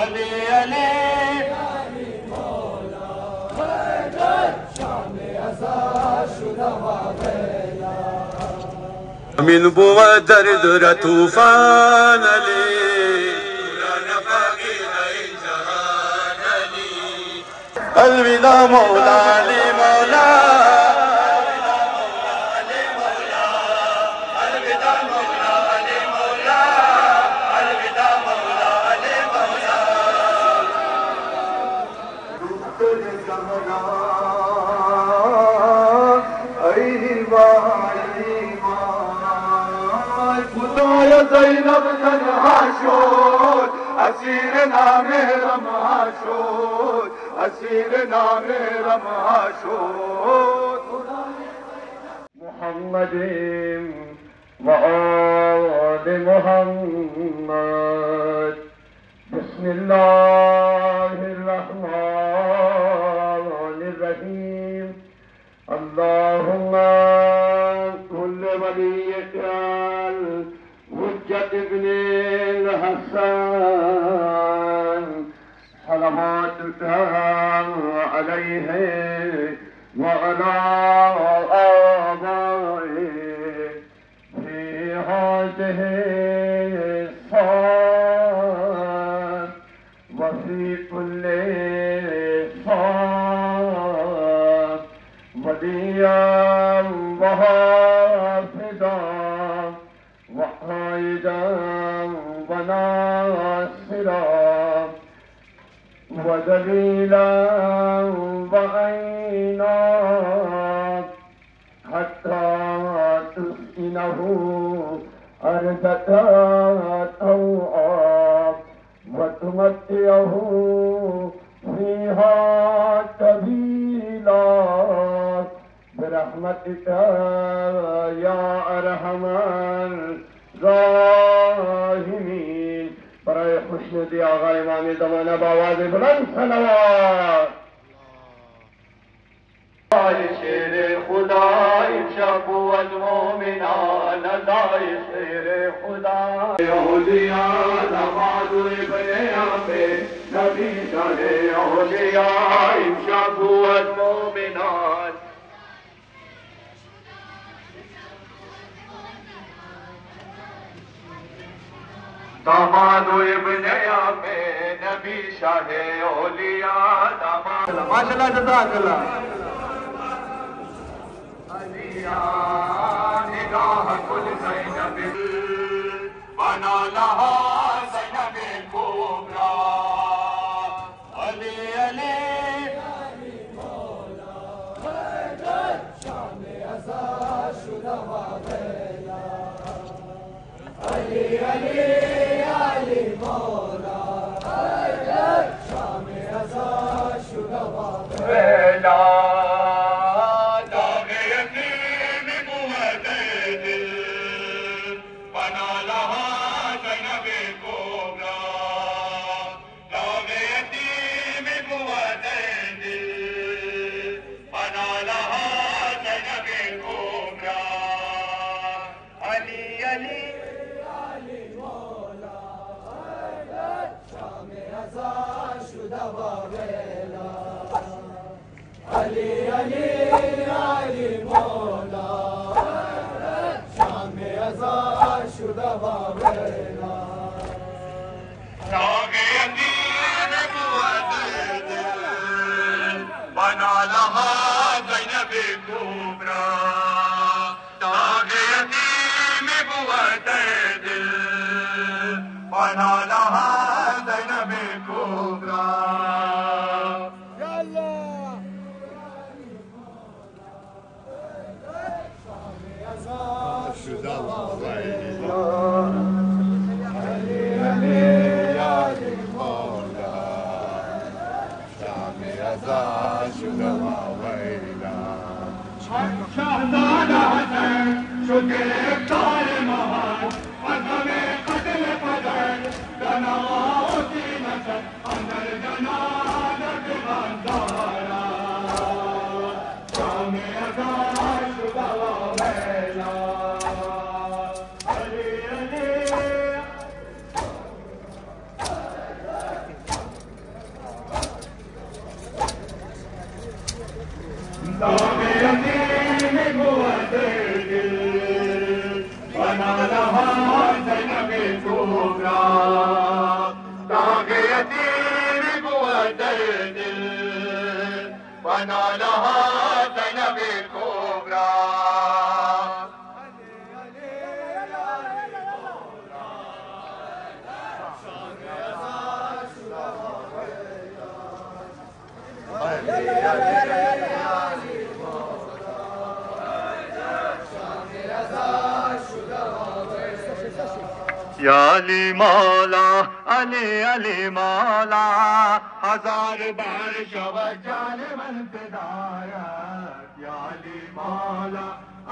अली अली من بودر در طوفان علی الوداع مولا علی مولا زینب تنها شد اسیر نامهرم شد اسیر نامهرم شد محمد و آل محمد بسم الله الرحمن الرحیم اللهم كل وليك حجة ابن الحسن صلواتك عليه وعلى آبائه في هذه الصلاة وفي كل صلاة وليا وحافظا وقائدا وناصرا ودليلا وعينا حتى تسكنه أرضك طوعا وتمتعه فيها طويلا برحمتك يا أرحم الراحمين. برای خوشنودی آقا امام زمانه با آواز بلند صلوات. شیر خدا امشب بود مومنان ندای شیر خدا اولیاء دماد ابن عمه نبی شاه اولیاء امشب بود مومنان داماد ابن عمه نبی شاه اولیاء داماد ماشاءاللہ جزاک اللہ نگاہ کل زینب بنا لها زینب کبرا علی علی مولا خیرت شام ازا شده و غیلا علی علی علی مولا خیرت شام ازا شده و غیلا علی علی علی مولا شام ازا شده و غیلا داغ یتیم بود دل بنا لها زینب کبرا داغ یتیم بود دل بنا لها زینب کبرا شهزاده حسن شد گرفتار مهان از غم قتل پدر جناتی نشد اندر جنازه بندارد شام ازا شده و ویلا علی علی يتيم والدرد ونالها زينب الكبرى. या अली मौला अली अली मौला हजार बार शवा जान मन फिदाया। या अली मौला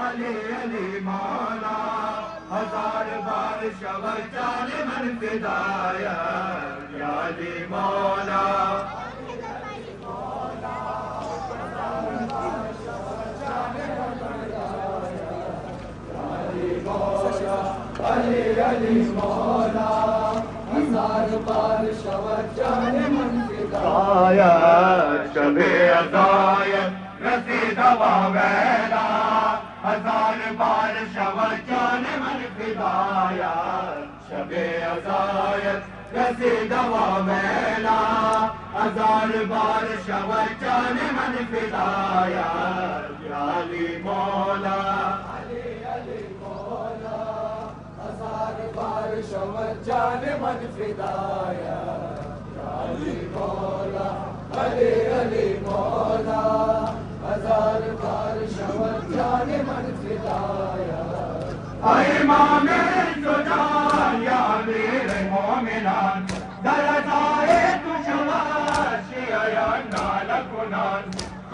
अली अली मौला हजार बार शवा जान मन फिदाया। या अली मौला अली अली मौला हजार बार शवा जान मन फिदाया। शबे अज़ायत रसीद वावेला हजार बार शवा जान मन फिदाया। शबे अज़ायत रसीद वावेला हजार बार शवा जान मन फिदाया। या अली मौला शवा जान मन फिदाया। या अली मौला अली अली मौला हजार बार शवा जान मन फिदाया। इमाम सुजान या अमीर मोमिनान दरजाए तुशवा शिया नालकुनान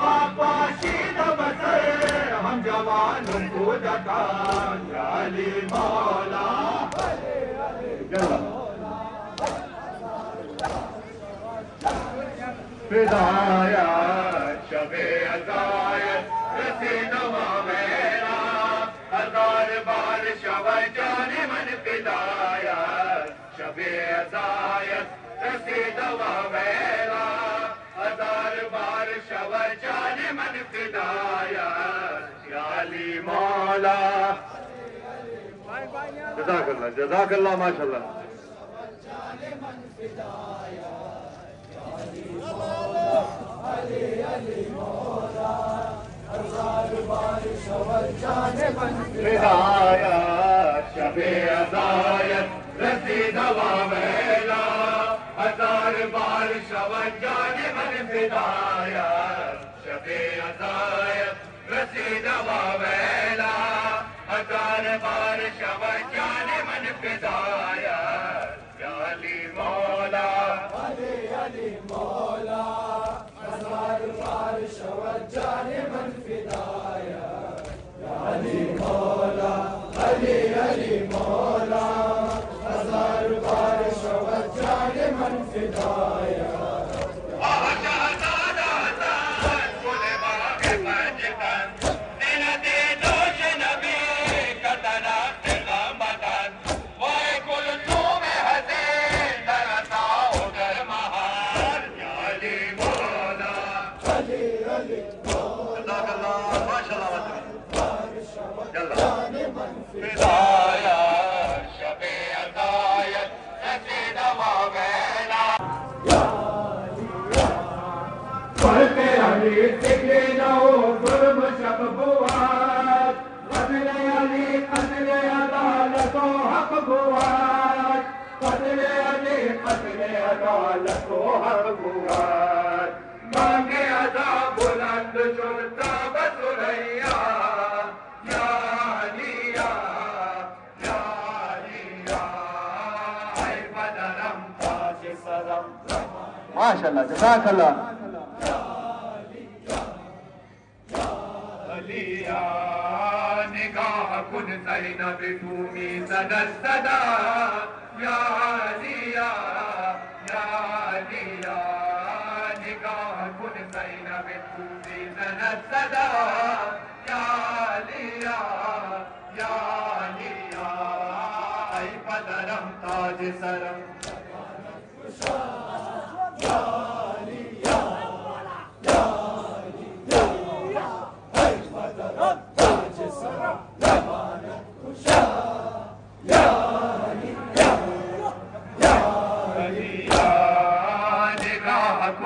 कापाशीद बसर हम जवान को जकान। या अली मौला फिदाया। शबे अज़ायत रसीद वावेला हजार बार शवा जान मन फिदाया। शबे अज़ायत रसीद वावेला हजार बार शवा जान मन फिदाया। या अली मौला जज़ाकल्लाह जज़ाकल्लाह माशाअल्लाह। अली अली मौला हजार बार शवा जान मन फिदाया। शबे अज़ायत रसीद वावेला हजार बार शवा जान मन फिदाया। शबे अज़ायत रसीद वावेला हजार बार शवा जान मन फिदाया। या अली मौला अली अली मौला हजार बार शवा जान मन फिदाया। या अली मौला अली अली मौला हजार बार शवा जान मन फिदाया। मांगे अदा बुलंद शुरता बसुरैया। या लिया या लिया ऐ बदरम ताज सरम। माशाअल्लाह जज़ाकल्लाह। लिया निगाह कुन ज़ैनब भूमि सदर सदा। या लिया या लिया निगाह कुन ज़ैनब भूमि सदर सदा। या लिया ऐ बदरम ताज सरम।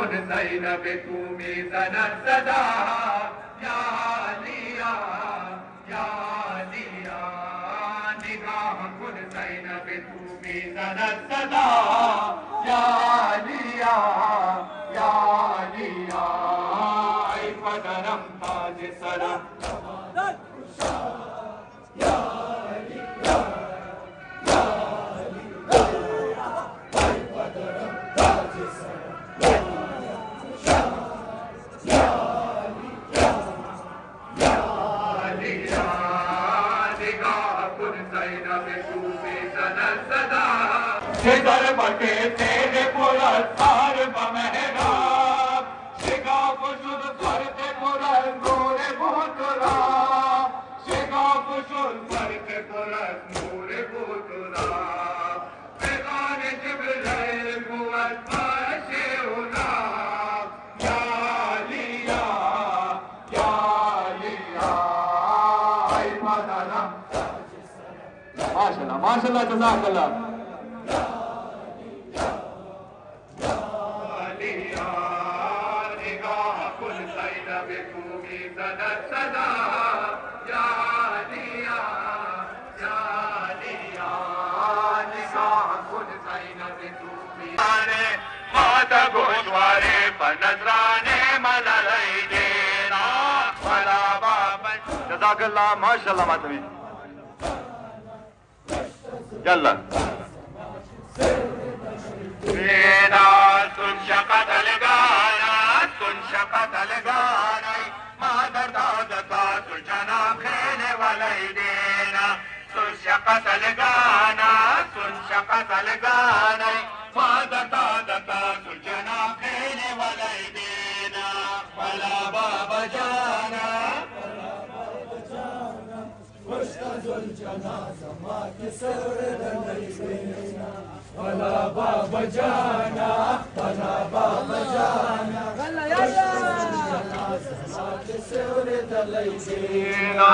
كن زينب تومي زنت صداها يا عليا يا عليا نگاه كن زينب تومي زنت صداها يا عليا يا عليا اي فدرم تاج سرا يا عليا يا عليا اي فدرم تاج سرا يا عليا يا عليا نگاه كن زينب تومي زنت صداها در بٹے تیرے پرستار بمہراب شگاف شد فرد پرست نور بوترا شگاف شد فرد پرست نور بوترا پیغام جبرائیل قوت باش اولا یا علیہ یا علیہ ای مدرم ماشاءاللہ ماشاءاللہ جزاک اللہ جزاک اللہ ماشاء اللہ ماتمی یلا تنشقت الگانا تنشقت الگانا مادر دادتا تجناب خیل ولیدینا تنشقت الگانا تنشقت الگانا مادر دادتا تجناب خیل ولیدینا فلا بابا جانا واشتد الجنازة ما كسر دليلنا ولا بابا جانا ولا بابا جانا الجنازة ما كسر دليلنا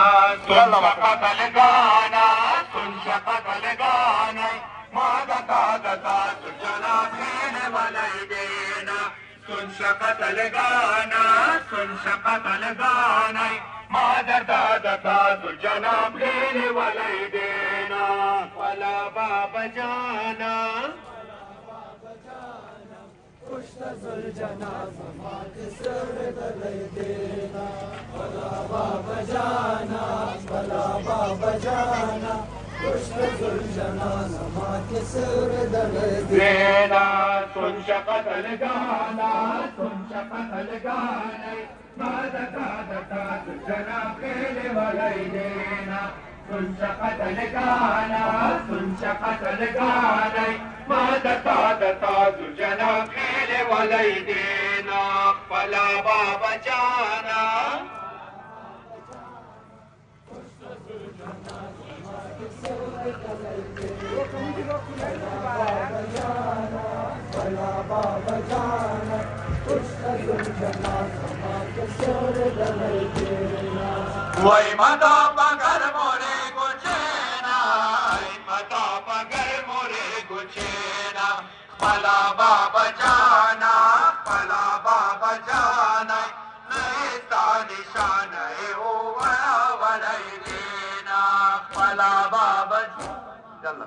تنشقت الغانا تنشقت الغانا ما دتا تجناب خيل وليدينا تنشقت الغانا تنشقت الغانا ما دتا تجناب خيل وليدينا ولا بابا جانا اشتد الجنازة ما كسر دليلنا ولا بابا جانا ولا بابا جانا اشتد الجنازة ما كسر دليلنا تنشقت الغانا تنشقت الغانا ما دتا تجناب خيل وليدينا تنشقت الغانا تنشقت الغانا ما دتا تجناب خيل وليدينا فلا بابا جانا فلا بابا جانا اشتد الجنازة ما كسر دليلنا وای مدا پگر مورے گچینا مدا پگر مورے گچینا فلا بابا جانا فلا بابا جانا نیستا نشان او ولیدینا فلا بابا جانا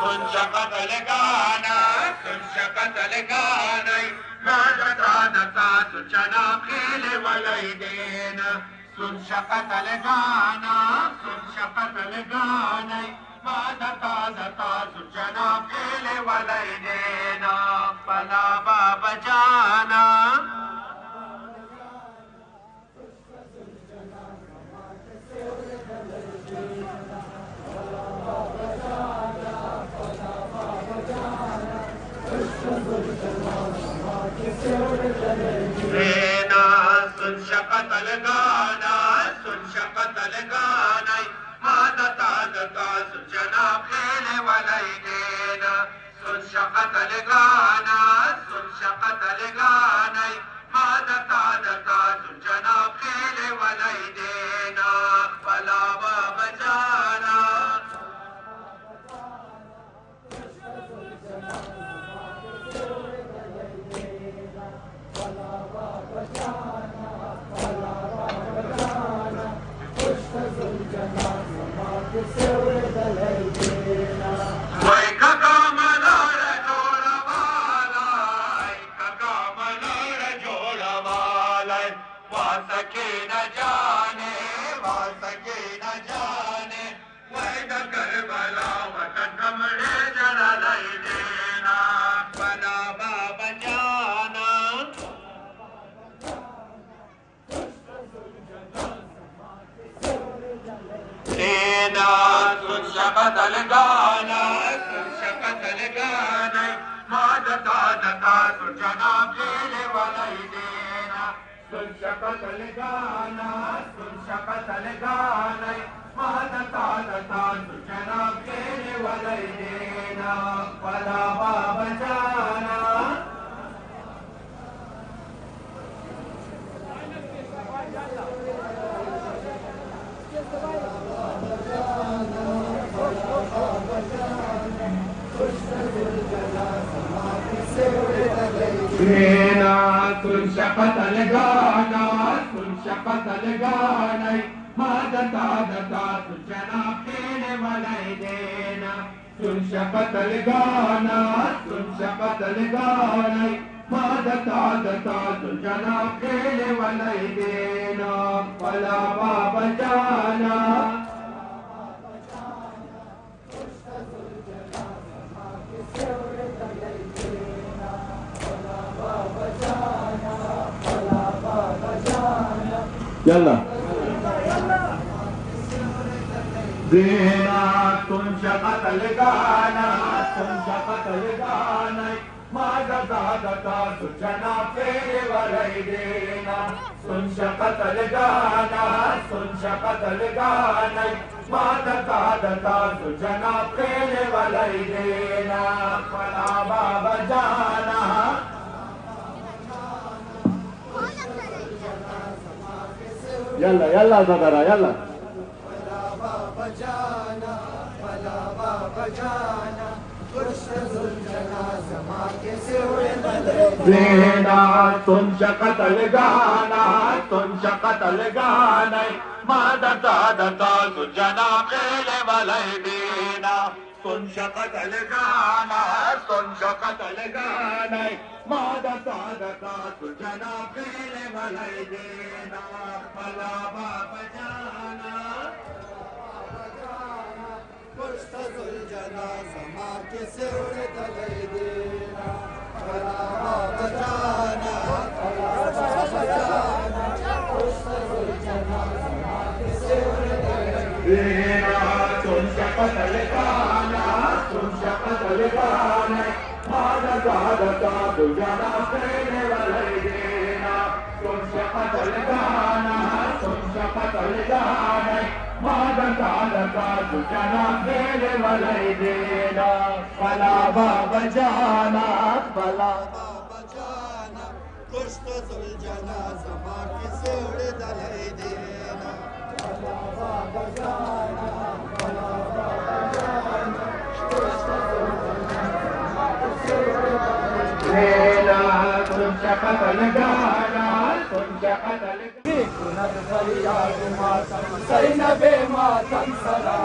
تنشقت الغانا تنشقت الغانا ما دتا تجناب خيل وليدينا تنشقت الغانا تنشقت الغانا ما دتا تجناب خيل وليدينا فلا بابا جانا تنشقت الغانا تنشقت الغانا ما دتا تجناب خيل وليدينا تنشقت الغانا تنشقت الغانا ما دتا تجناب خيل وليدينا فلا بابا جانا والدينا سن شقت القانا سن شقت القانا ما دتا دتا سن جناب ليل والدينا سن شقت القانا سن شقت القانا ما دتا دتا سن جناب ليل والدينا فلا باب جانا دينا تنشقت القانا تنشقت القانا ما دتا دتا جناب ليل والدينا تنشقت القانا تنشقت القانا ما دتا دتا جناب ليل والدينا فلا باب جانا يلا دينا تنشقت القانا تنشقت القانا ما دتا دتا جناب ليل والدينا تنشقت القانا تنشقت القانا ما دتا دتا جناب ليل والدينا فلا باب جانا يلا يلا بقرة يلا فلا باب جانا فلا باب جانا تشتز الجنازة ما كسر دينا تنشقت القانا تنشقت القانا ما دتا دتا جناب ليل والدينا تنشقت القانا تنشقت القانا ما دتا دتا جناب ليل والدينا فلا باب جانا تشتز الجنازة ما كسر دليدينا فلا باب جانا فلا باب جانا تشتز الجنازة ما كسر دينا تنشقت القانا تنشقت القانا ما دتا دتا جناب ليل والدينا تنشقت القانا تنشقت القانا ما دتا دتا جناب ليل والدينا فلا باب جانا فلا باب جانا تشتز الجنازة ما كسر دليدينا فلا باب جانا فلا باب جانا تشتز الجنازة ما كسر دينا تنشقت القانا تنشقت زينب ماتم سرا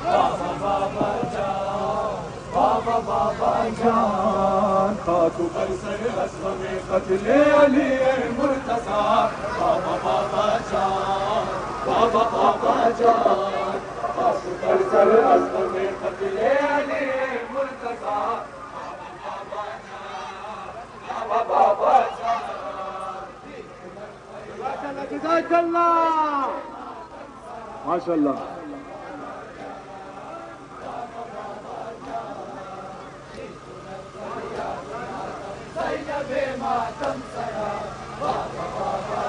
بابا بابا جان بابا بابا جان خاک پر سر اسم قتل علی مرتضی بابا بابا جان بابا بابا جان خاک پر سر اسم قتل علی مرتضی بابا بابا جان جزاك الله ما شاء الله زينب ماتم سرا بابا بابا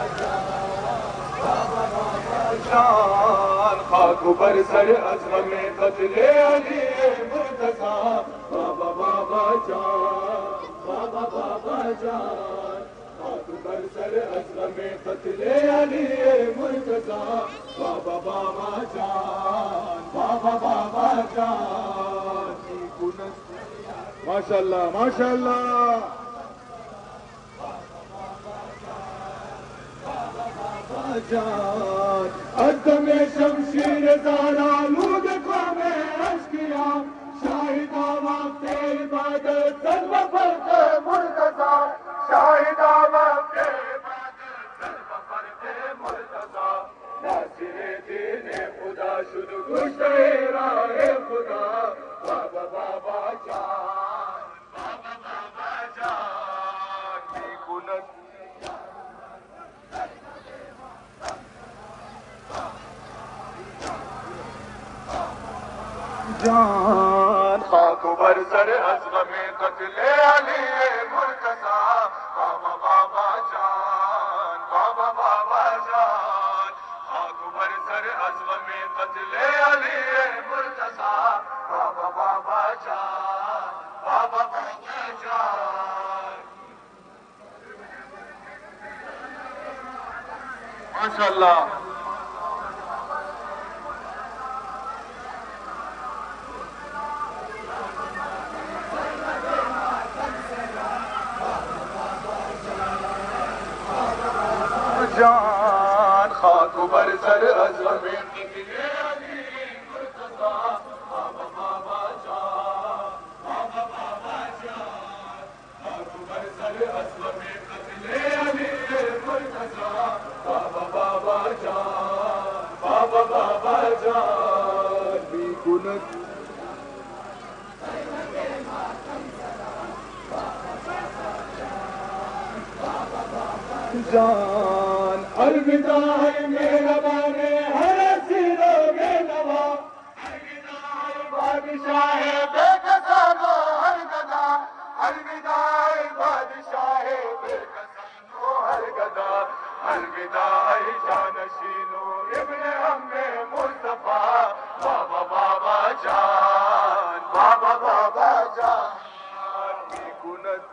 جان خاک پر سر ازغم قتل علی مرتضی بابا بابا جان بابا بابا جان خاک پر سر ازغم قتل علی مرتضی بابا بابا جان بابا بابا جان ما شاء الله ما شاء الله جان قدم شمشیر زارا لود قوم اشکیا شاہدہ وقت عبادت سلم فرق مرتضی شاہدہ وقت عبادت سلم فرق مرتضی ناصر دین خدا شد گشت راہ خدا بابا بابا جان بابا بابا جان کی کنت जान खाक बर सर अज़ग़म क़त्ल अली मुर्तज़ा बाबा बाबा जान बाबा बाबा जान खाक बर सर अज़ग़म क़त्ल अली मुर्तज़ा बाबा बाबा जान बाबा बाबा जान। माशाअल्लाह जान खाक बर सर अज़ग़म क़त्ल अली मुर्तज़ा बाबा बाबा जान बाबा बाबा जान खाक बर सर अज़ग़म क़त्ल अली मुर्तज़ा बाबा बाबा जान बाबा बाबा जान बिकुनत जान अलविदा है मेरा बाने हर सिरो में नवा अलविदा है बादशाह बेकसानो हर गदा अलविदा है बादशाह बेकसानो हर गदा अलविदा है जानशीनो इब्ने अम्मे मुस्तफा बाबा बाबा जान बाबा बाबा जान बिकुनत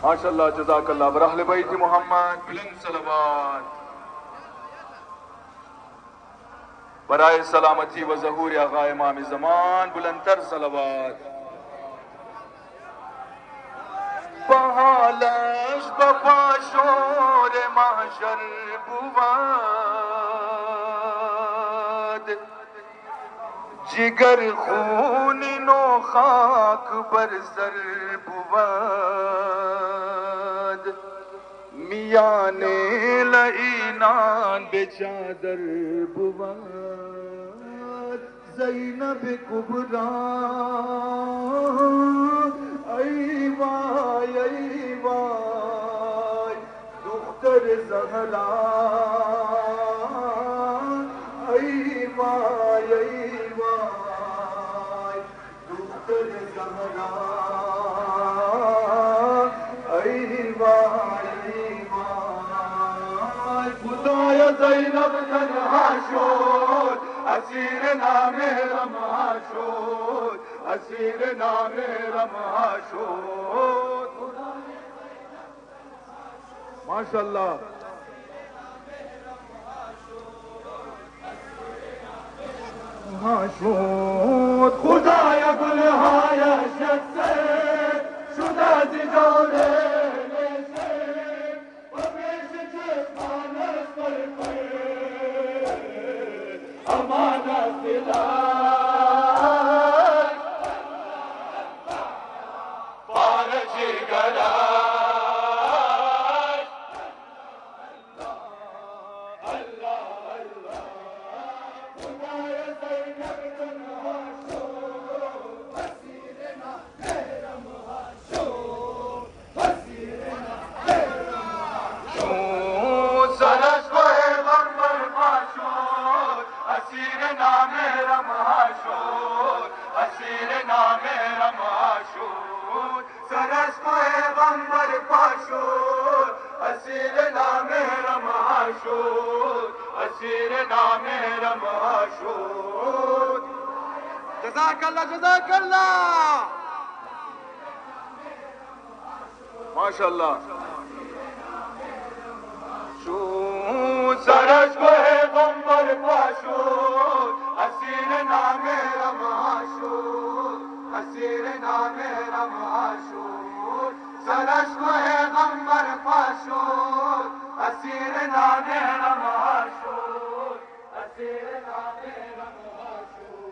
माशाअल्लाह जज़ाकल्लाह बरहले बैत मोहम्मद बुलंद सलवात बराए सलामती व ज़हूर आग़ा इमाम ज़मान बुलंदतर सलवात बहालश बपाशोर महशर बुवाद जिगर खून नो खाक बरसर बुवाद मियाने लईनान बेचादर बुवाद ज़ैनब कुबरा ऐ वाय दुख्तर ज़हरा ऐ वाय दुख्तर ज़हरा खुदाया ज़ैनब तन्हा शोद असीर नामे रमहा शोद असीर नामे रमहा शोद माशाअल्लाह शोद खुदाया गुलहाया शख्स शुदा दिजोरे अमाना दिला पारजी गला सरस को गंबर पाशूर असीर नामे रमहाशूर असीर नामे रमहाशूर जज़ाकल्लाह जज़ाकल्लाह माशाअल्लाह सरस को गंबर पाशूर असीर नामे रमहाशूर असीर नामे रमहाशूर सरस को है गंबर पाशूर असीर नामे रमहाशूर असीर नामे रमहाशूर असीर नामे रमहाशूर असीर नामे रमहाशूर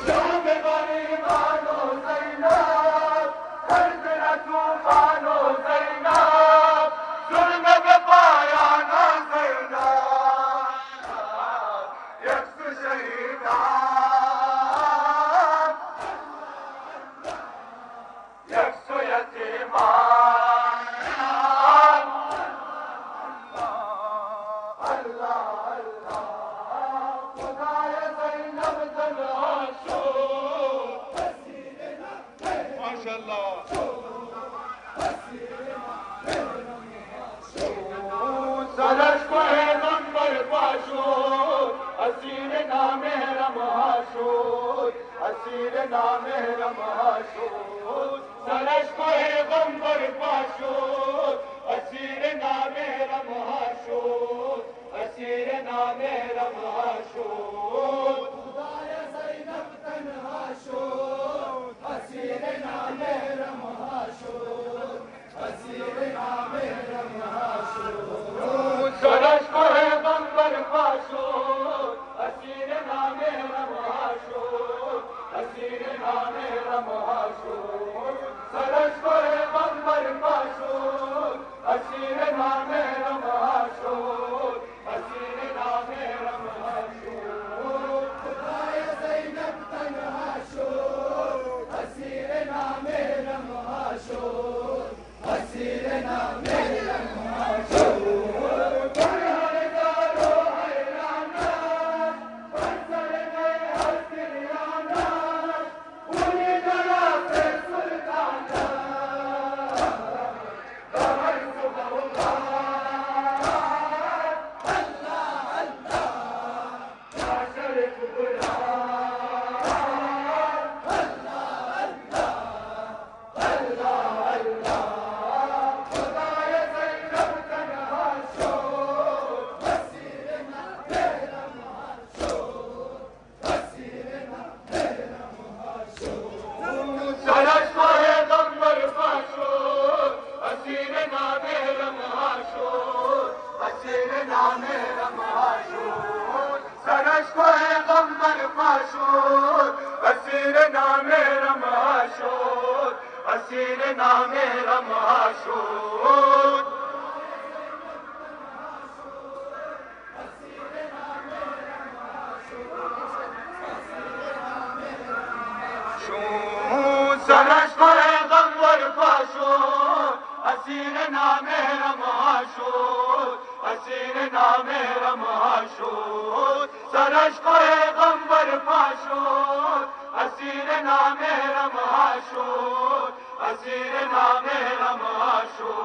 शाम बनी मानो ज़ैनब कर्ज न तूफानो ज़ैनब जुल्म में पाया ना ज़ैनब नामे रमाशूर सरश को है गम्बर माशूर असीर नामे रमाशूर असीर नामे रमाशूर सरश को है गम्बर माशूर असीर नामे रमाशूर असीर नामे रमाशूर सरश को है गम्बर माशूर असीर नामे रमाशूर असीर नामे रमाशूर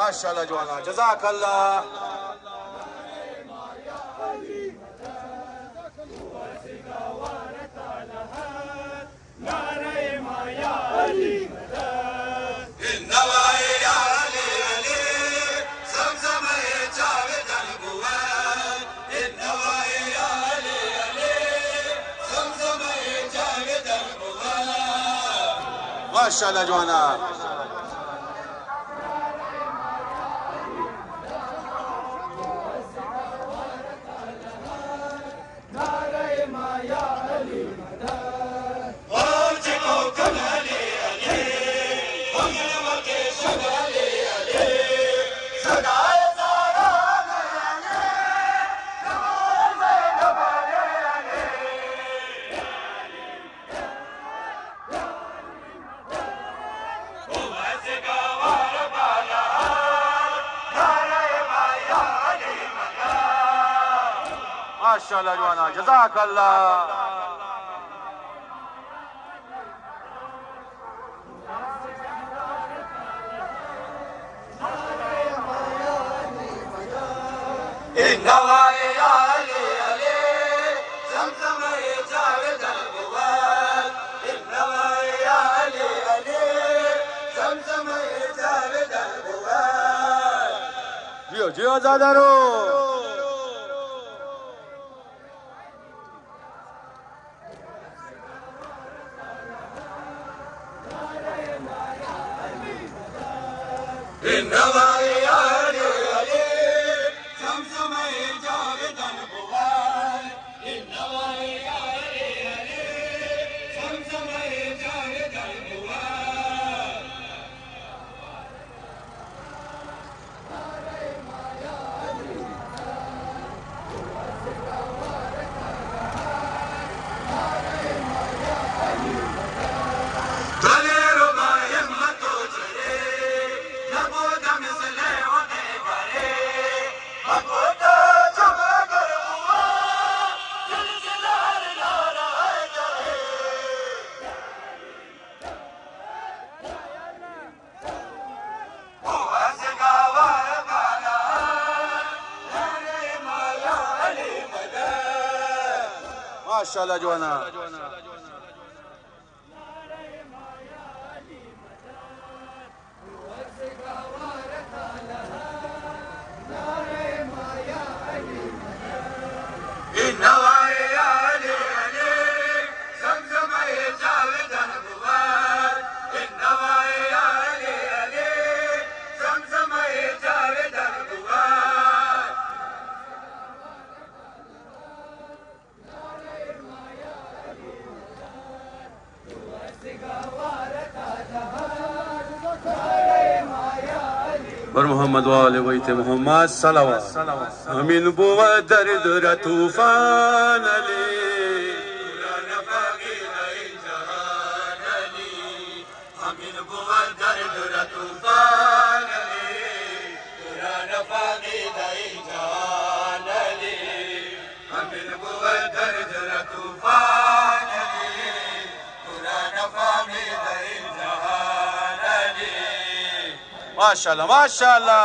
माशाअल्लाह जवाना जज़ाकल्लाह। माशाअल्लाह जवाना। माशाल्लाह जवाना जज़ाकल्लाह। जियो जियो ज़ादारो। माशाल्लाह जवाना। बर मोहम्मद वाले वैते मोहम्मद सलावत। अमीन बुआ दर्द र तूफान अली अमीन बुआ दर्द र तूफान अली कुरान फागी दई जान अली अमीन बुआ दर्द र तूफान अली कुरान फागी दई जान अली। माशाल्लाह माशाल्लाह।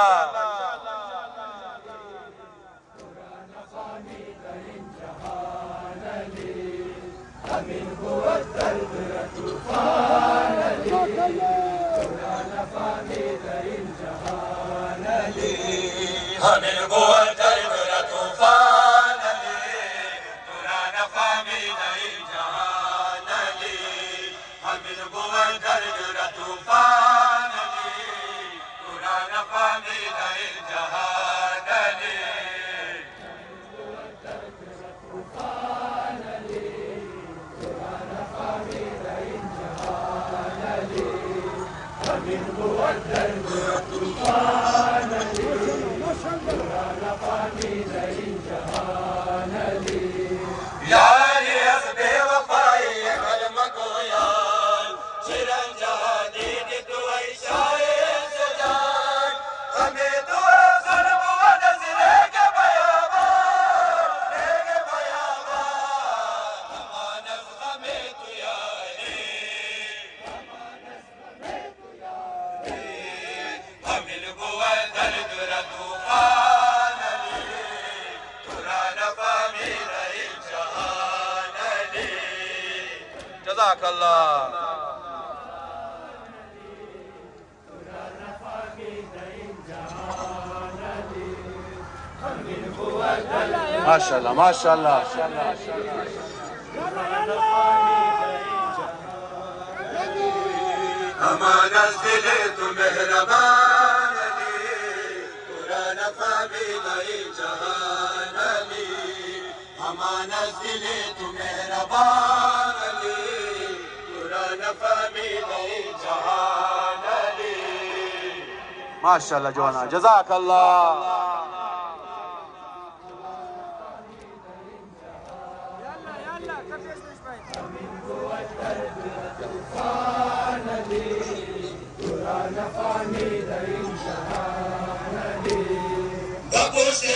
माशाल्लाह माशाल्लाह। हमारा दिल तू मेहरबान अली कुरान फागी दई जान अली हमारा दिल तू मेहरबान अली कुरान फागी दई जान अली। माशाल्लाह जवाना जज़ाकल्लाह।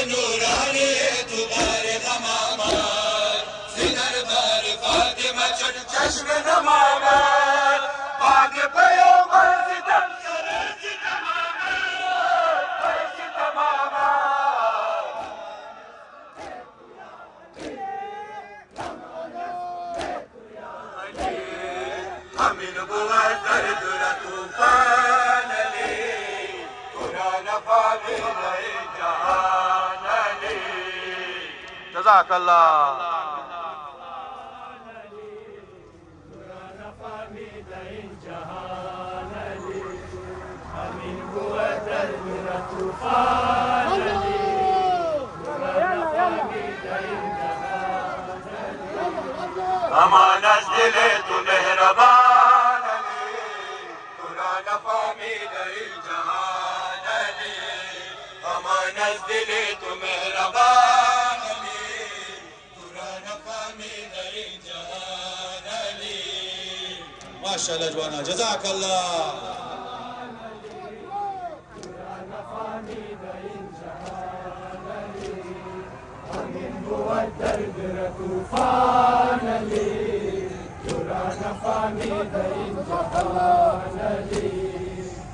नूरानी तुम्हारे جشن نماند باغ پیو مرزدم سرز همین بود درد و طوفان علی قرآن فهمید این جهان علی جزاک الله امان از دل تو مهربان علی قرآن فهمید این جهان علی امان از دل تو مهربان علی قرآن فهمید این جهان علی ماشاءالله جوانا جزاك الله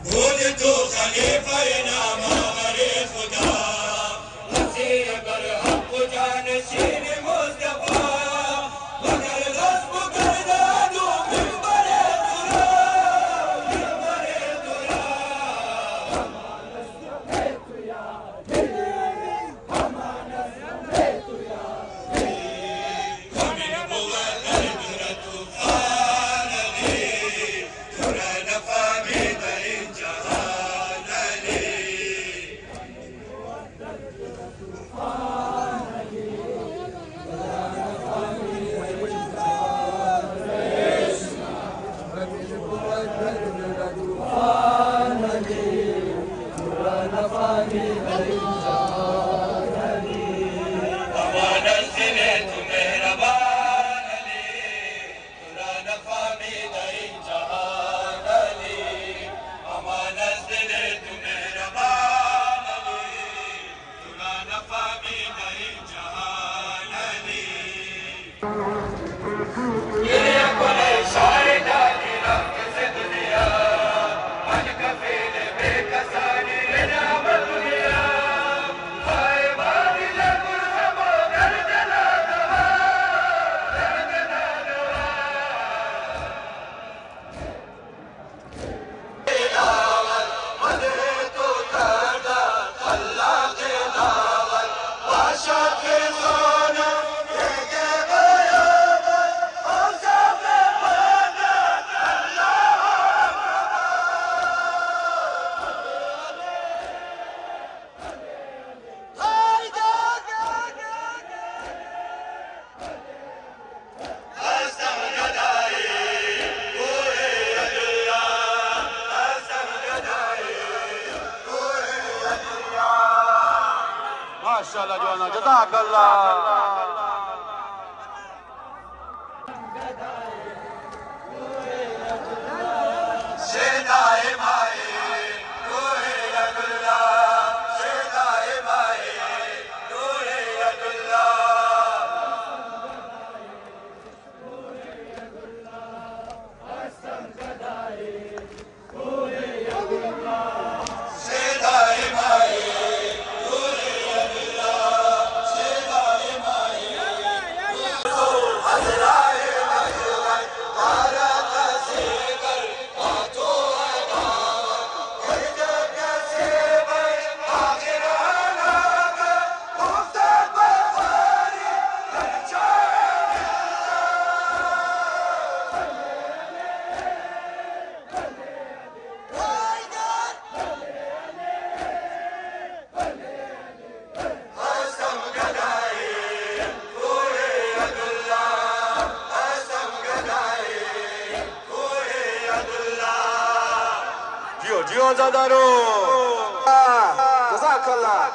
بود تو خلیفه نام آور خدا مسیح بر حق و جانشین مصطفی مگر غصب و گردد و منبر ماشاءالله جوانا جزاک الله جیو زادارو جزاك الله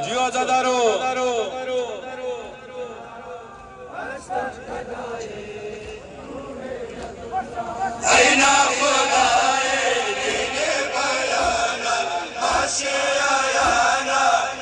جیو زادارو اینا خدای دین بیان ماشی آیانا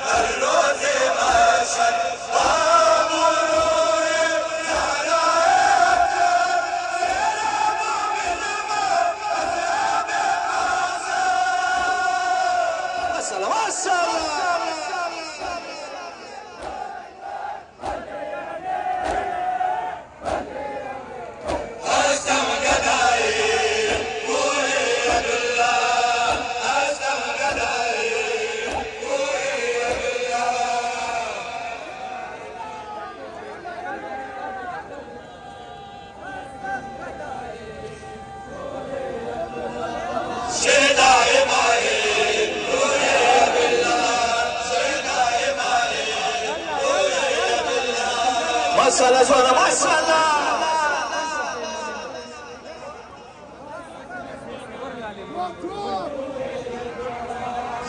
माशाल्लाह जोना माशाल्लाह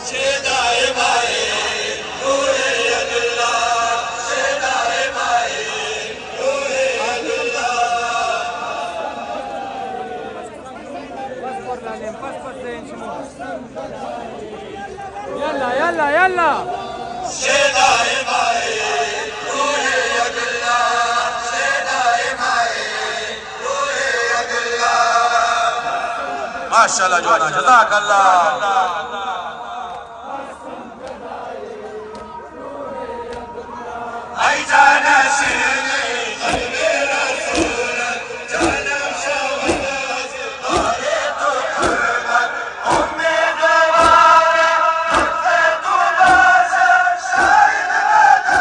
शेदाए माए नूरे अल्लाह शेदाए माए नूरे अल्लाह يلا يلا يلا शेदाए माए नूरे अल्लाह शेदाए माए नूरे अल्लाह माशाल्लाह जोना जज़ाकल्लाह आई जाना सिरने कल्बे रसूल जाना शवनाज आरे तो हुर्मत उम्मे दवारे हफ्ते तो बास शाहिद लगा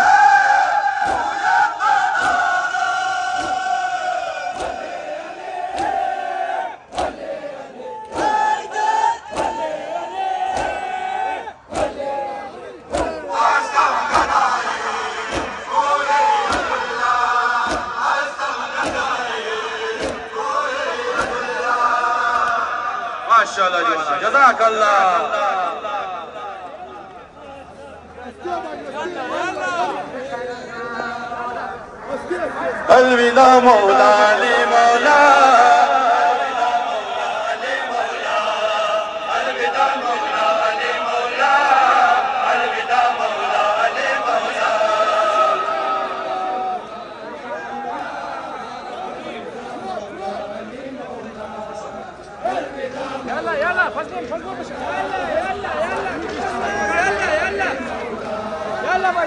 माशाल्लाह जोना जज़ाकल्लाह अलविदा मौला अली मौला अलविदा मौला अली मौला अलविदा मौला अली मौला يلا يلا فلقون فلقون يلا يلا يلا يلا يلا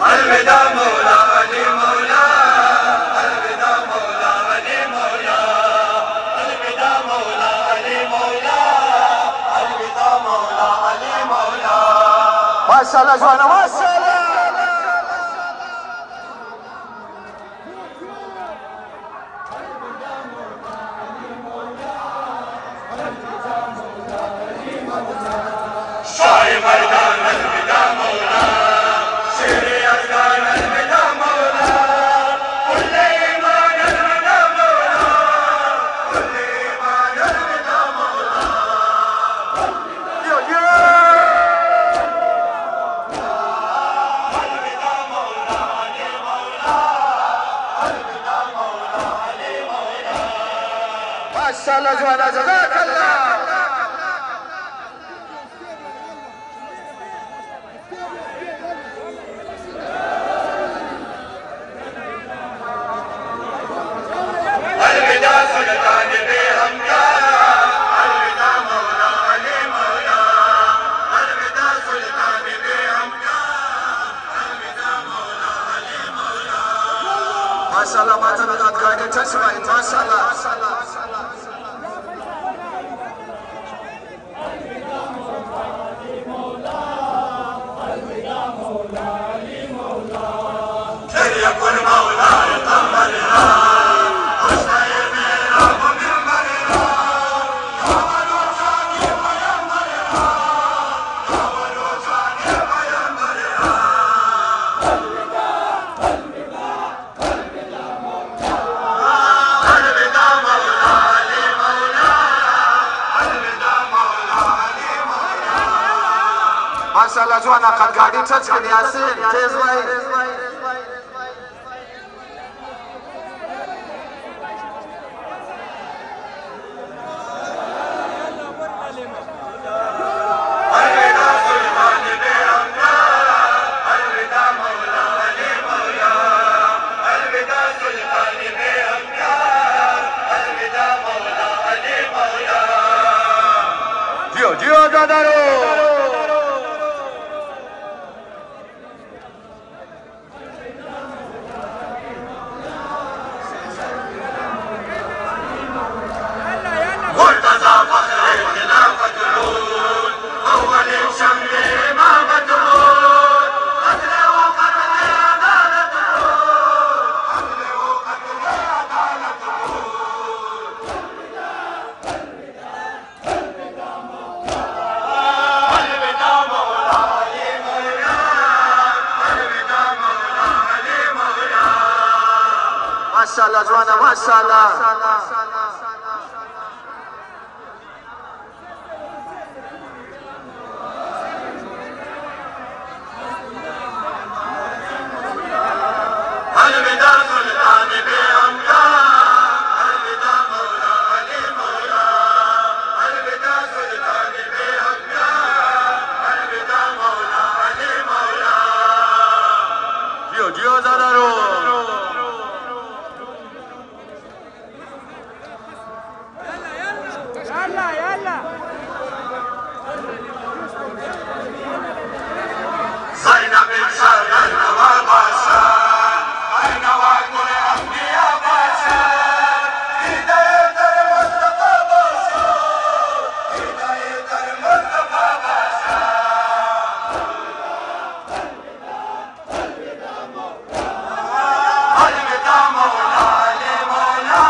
अलविदा मौला अली मौला अलविदा मौला अली मौला अलविदा मौला अली मौला अलविदा मौला अली मौला माशाल्लाह जोना माशाल्लाह शाह मर्दान अलविदा मौला शेर अज़गान अलविदा मौला कुल्ले ईमान अलविदा मौला कुल्ले ईमान अलविदा मौला यो यो अलविदा मौला अली मौला अलविदा मौला अली मौला माशाल्लाह जोना जज़ाकल्लाह अलविदा सुल्तान बेहमदा अलविदा मौला अली मौला अलविदा सुल्तान बेहमदा अलविदा मौला अली मौला माशाल्लाह माता में दाद गाने चश्माई माशाल्लाह यकुन मौला तमन्ना माशाल्लाह जोना कल गाड़ी टच के यासीन तेज भाई अलविदा सुल्तान बेहमदा अलविदा मौला अली मौला अलविदा सुल्तान बेहमदा अलविदा मौला अली मौला जियो जियो दादारो माशाल्लाह जवाना माशाल्लाह अलविदा सुल्तान बेहमदा अलविदा मौला अली मौला अलविदा सुल्तान बेहमदा अलविदा मौला अली मौला जियो जियो ज़ादारो يلا يلا زينب شغل نوال باشا أين واقول أمي يا باشا هداية المصطفى باشا هداية المصطفى باشا الوداع مولا علي مولا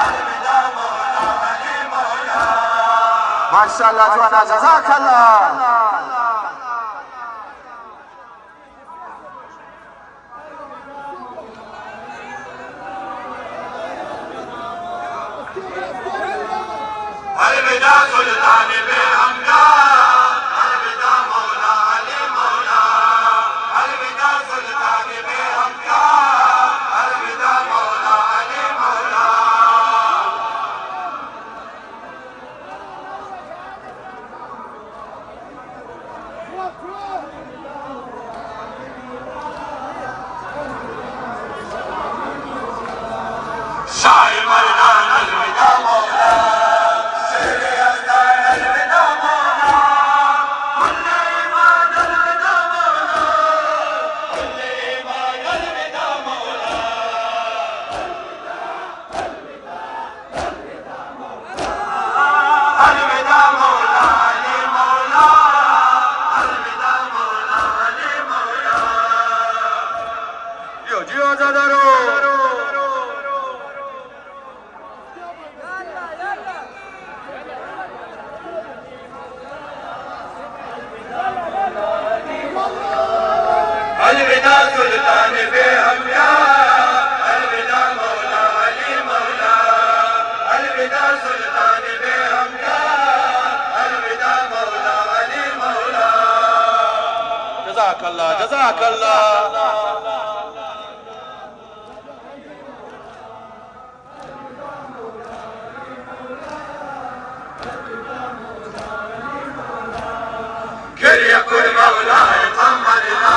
الوداع مولا علي مولا ما شاء الله جوانا جزاك الله अलविदा सुल्तान बेहमदा अलविदा मौला अली मौला अलविदा सुल्तान बेहमदा अलविदा मौला अली मौला शाह मर्दान अलविदा मौला अलविदा सुल्तान बेहमदा अलविदा मौला अली मौला अलविदा सुल्तान बेहमदा अलविदा मौला अली मौला जज़ाकल्लाह जज़ाकल्लाह गिरिया कुल मौला हमरना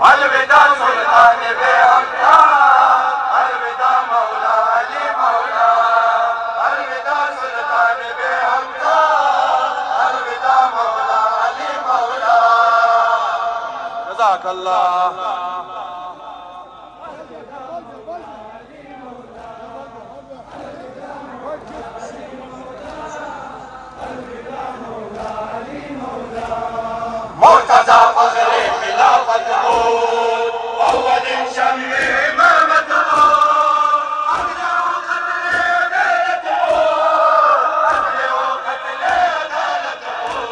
अलविदा सुल्तान बेहमदा अलविदा मौला अली मौला अलविदा सुल्तान बेहमदा अलविदा मौला अली मौला जज़ाकल्लाह मुर्तज़ा फज़ले खिलाफत हो अव्वल शम्म इमामत हो अगले वो क़त्ले अदालत हो अगले वो क़त्ले अदालत हो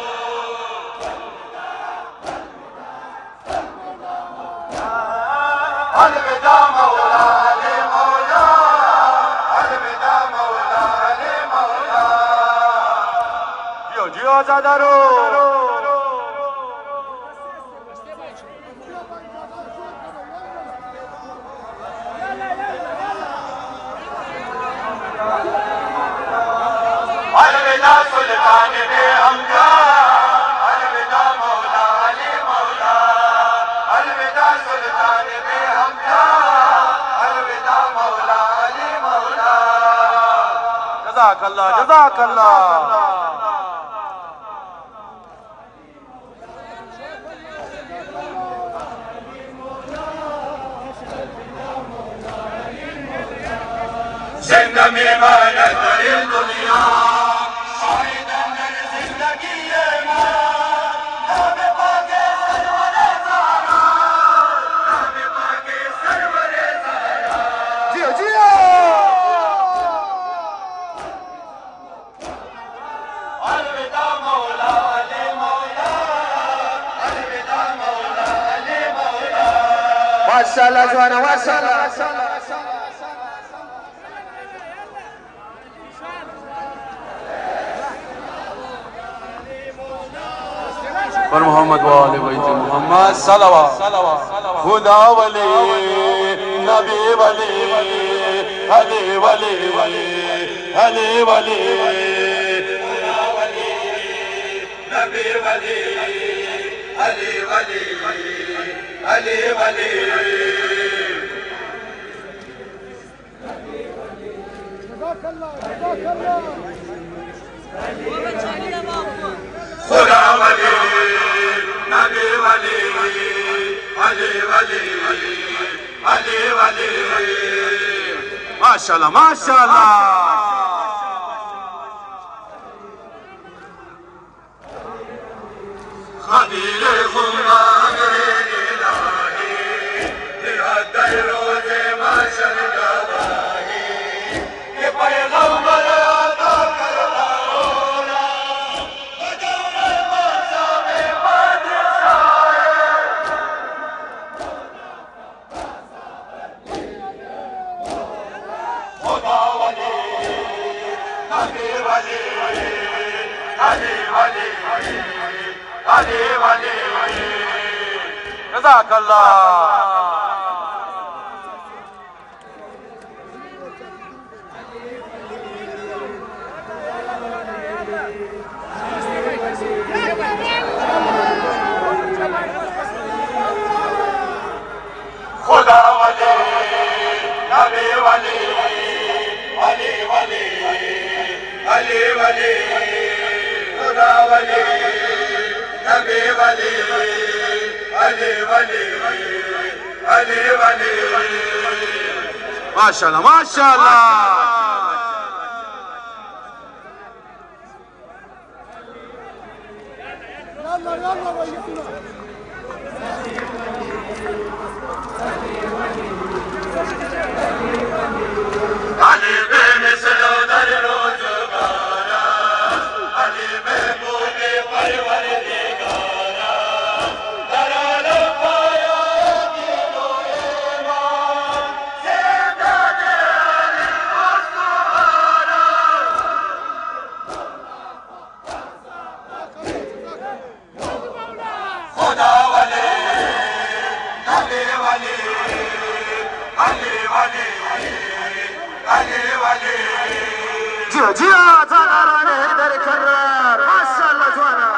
अलविदा मौला अली मौला अलविदा मौला अली मौला जियो जियो ज़ादारो अलविदा सुल्तान बेहमदा अलविदा मौला अली मौला अलविदा सुल्तान बेहमदा अलविदा मौला अली मौला जज़ाकल्लाह जज़ाकल्लाह تميمانة الدنيا شاهدا من زندگی ما نام پاک سرور زارا نام پاک سرور زارا جیو جیو الوداع مولا علی مولا الوداع مولا علی مولا ماشاءالله جوانا ماشاءالله بر محمد و آل بیت محمد صلوات خدا ولی نبی ولی علی ولی علی ولی نبی ولی علی ولی علی ولی خدا ولی نبی ولی علی ولی علی ولی ماشاءالله ماشاءالله خبیر خدا الهی دیاد روز محشر گواهی که پیغمبر عطا کرده اونا بدون مذهب پادشاه خدا ولی نبی ولی علی ولی علی ولی جزاک الله خدا ولی نبی ولی علی ولی علی ولی خدا ولی نبی ولی علی ولی علی ولی ماشاءالله ماشاءالله علی به مثل در روزگارا علی محبوب پروردگارا در عالم پایا دین و ایمان زندان علی مصطفی خدا ولی نبی ولی علی ولی علی ولی جیو جیو تاناران هیدر کرار ماشاءالله جوانا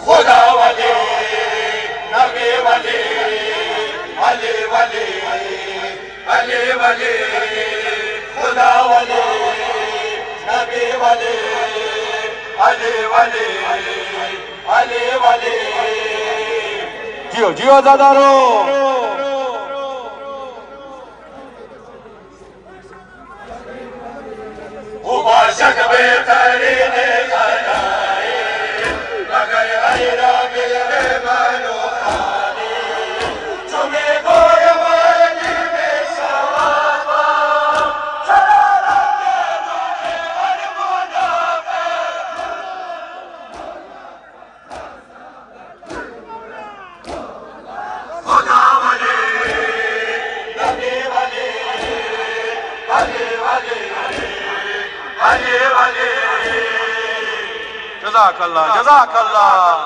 خدا ولی نبی ولی علی ولی علی ولی خدا ولی نبی ولی علی ولی علی ولی جیو جیو زدارو او باشد بهترین خدایی مگر غیر مهربان و خالی تو میگویم علی میشود چرا رنگ روح هر منافق خدا ولی نبی ولی علی ولی علی ولی جزاک الله جزاک الله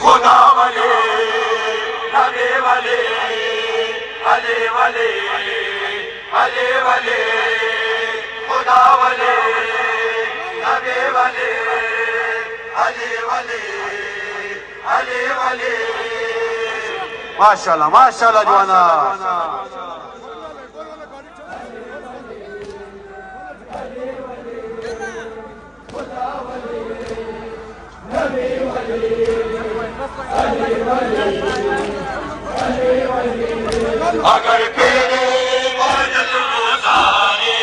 خدا ولی نبی ولی علی ولی علی ولی خدا ولی نبی वली अली वली अली वली माशाल्लाह माशाल्लाह जवाना अगर तेरे बादल गुजारे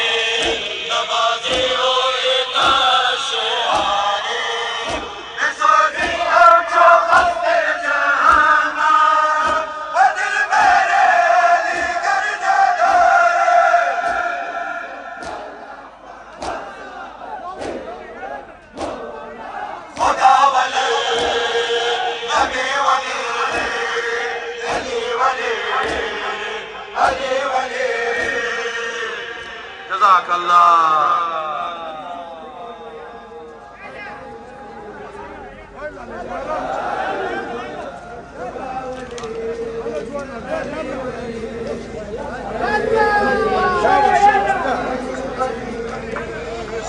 नमाज़े होए ताशहारे बिसोगी हम जो खस्ते जहाना दिल मेरे ली कर खुदा वली नबी वली अली वली अली वली जज़ाकल्लाह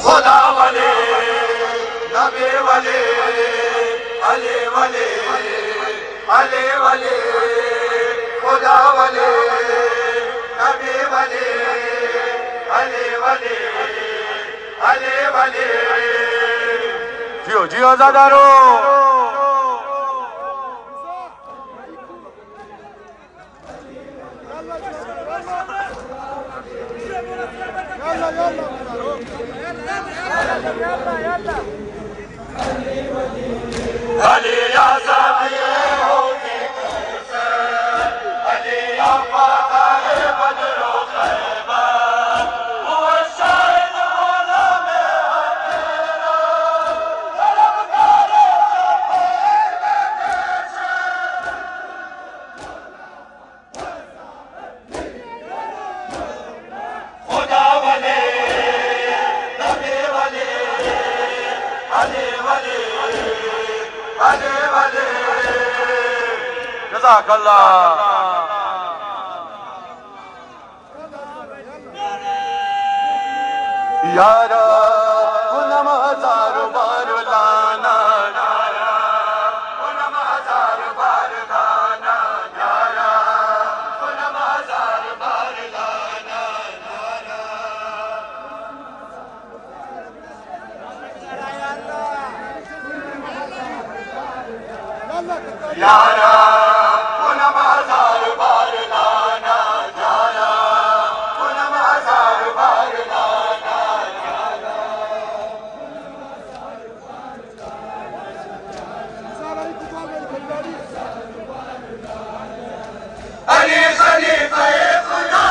खुदा वली नबी वली अली वली अली वली खुदा वली नबी वली अली वली अली वली जियो जियो ज़ादारो अली या साबिए होके कैसे अली या फाताहे बदरो खैबर हुआ शाहिद होना में तेरा तलबगार खुदा वली नबी वली अली वली अली वली जज़ाकल्लाह यारा गुनम हजार बार लाना यारा गुनम हजार बार लाना यारा गुनम हजार बार लाना यारा गुनम हजार बार लाना यारा गुनम हजार बार लाना अली खलीफा खुदा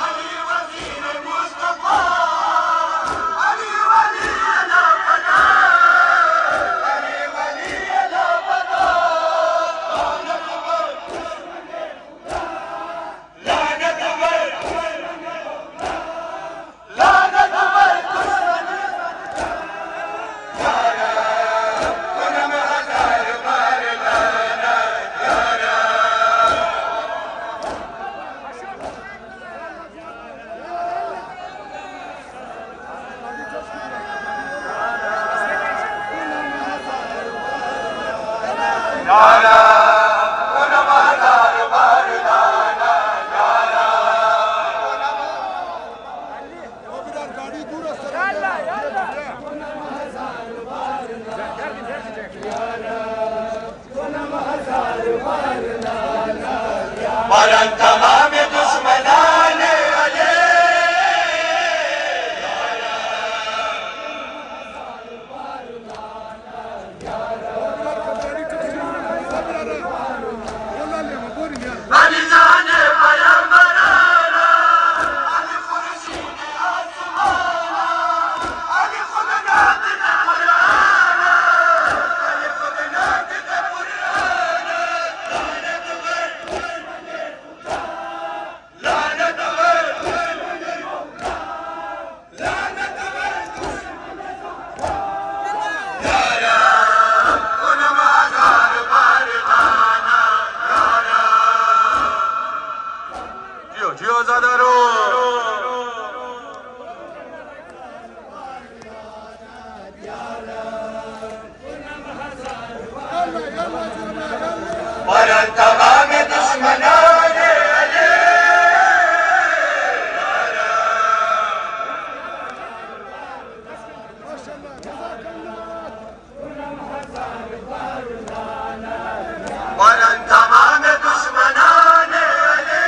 अली वज़ीर मुस्तफा अली वली अला पता अली वली अला पता लानत वर लानत वर यारा गुनम हजार बार लाना यारा यारा गुनम हजार बार लाना यारा मरन तमाम दुश्मनाने अली अली जाने पैगंबराना अली खुर्शीद आसमाना अली खुद नातिक़ कुराना अली खुद नातिक़ कुराना लानत वर पर तमाम दुश्मनान अली पर तमाम दुश्मनान अली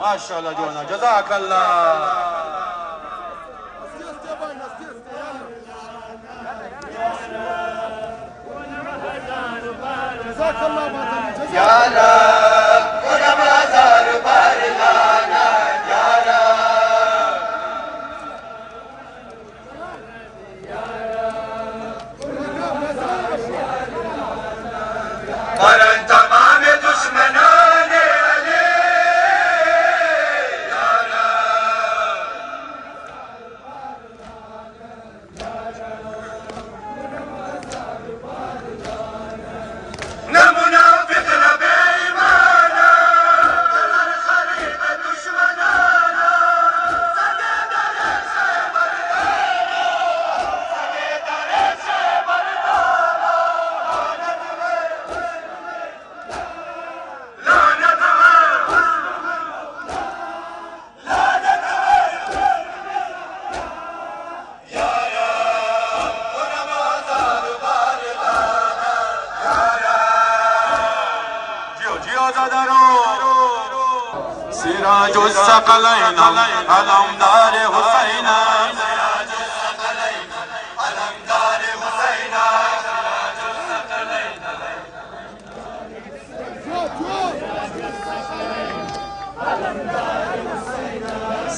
माशाल्लाह जो है ना, जज़ाकल्लाह। या रब खुरम हजार बार लाना या रब पर तमाम दुश्मनान अली या रब न मुनाफिक न बेईमाना हर खरीद दुश्मनाना सगे दरे से बरदाना सगे दरे से बरदाना लानत लानत या रब खुरम हजार बार लाना जियो जियो ज़ादारो। सिराजुस सकलैन अलमदार हुसैना अलमदार हुसैना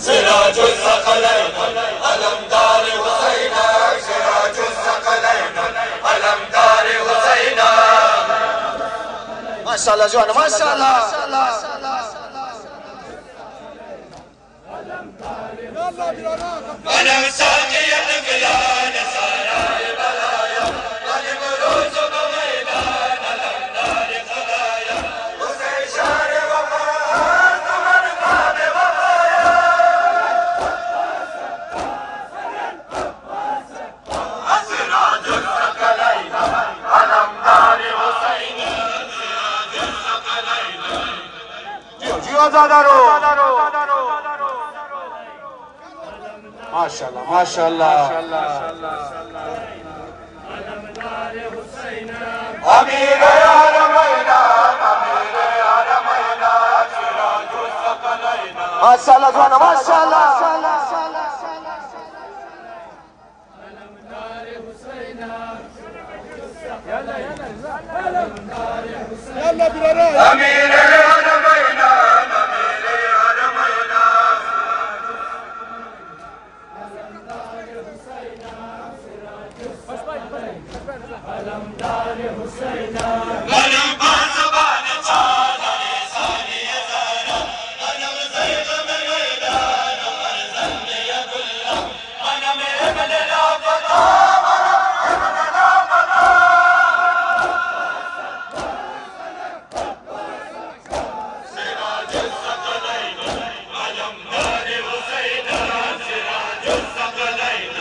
सिराजुल सकलैन अलमदार हुसैना सिराजुल सकलैन अलमदार हुसैना माशाल्लाह जो है माशाल्लाह अलम साकियत गिलान साराय बलाया अलम रोज़ बमैदान अलमदार खुदाया उसे शार वफा तुमन बाब वफाया सिराजुल सकलैन अलमदार हुसैना सिराजुल सकलैन जियो जियो ज़ादारो। माशाल्लाह माशाल्लाह। अमीर आलमैना अमीर आलमैना सिराजुल सकलैन माशाल्लाह सुभान माशाल्लाह अमीर आलमैना अमीर आलमैना अलम बाज़बान चाला सानी ज़रा अलम ज़ैग़ में मैदान मरज़न में यदुल्ला अलम इब्न लाफ़ता इब्न लाफ़ता सिराजुल सकलैन अलमदार हुसैना सिराजुल सकलैन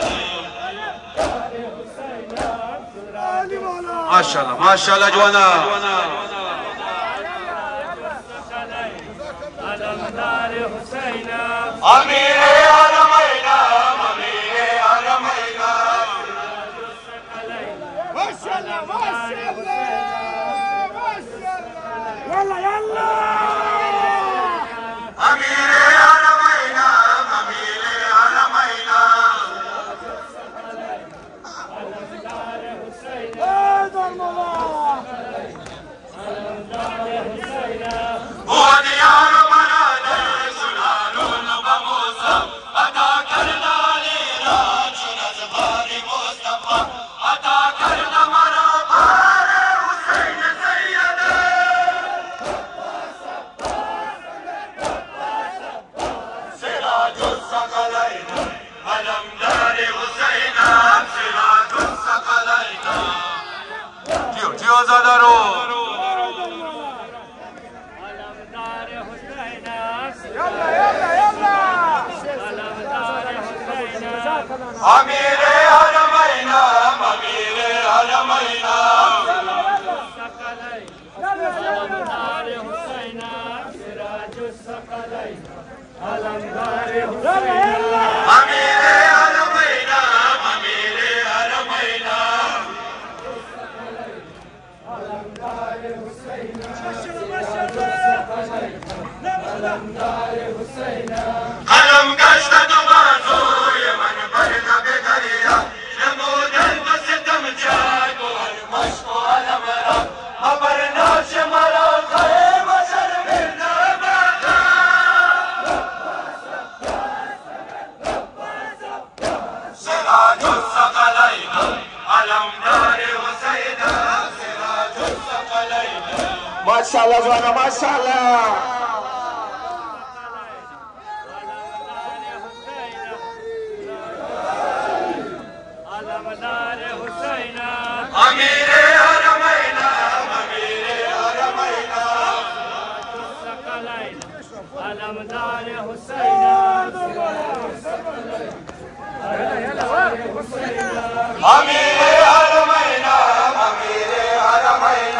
माशाल्लाह माशाल्लाह जो है ना। अमीर आलमैना अमीर आलमैना अमीर आलमैना अमीर आलमैना يلا يلا يلا أمير حرمين أمير حرمين قلم گشت تو بازوی من پر لب دریا نمودن و ستم جاگ و المشق و علم را مبر ناش مرا خیب و شرمیر نبادا سراج الثقلین علمدار حسین سراج الثقلین ماشاءالله جوانا ماشاءالله أمير حرمين أمير حرمين علمدار حسين أمير حرمين أمير حرمين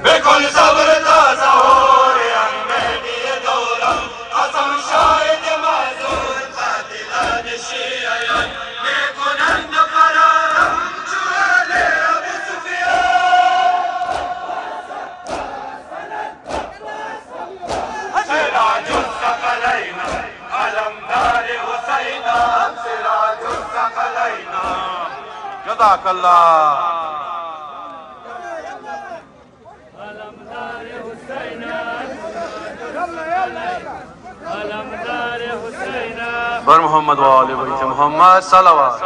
بكل صبر تصور أمني دورا قسم شاهد معذور قاتلان الشيعيان ليكونن قرارا جوال أبي سفيان سراج الثقلين علمدار حسين سراج الثقلين جزاك الله بر محمد و آل بیت محمد صلوات.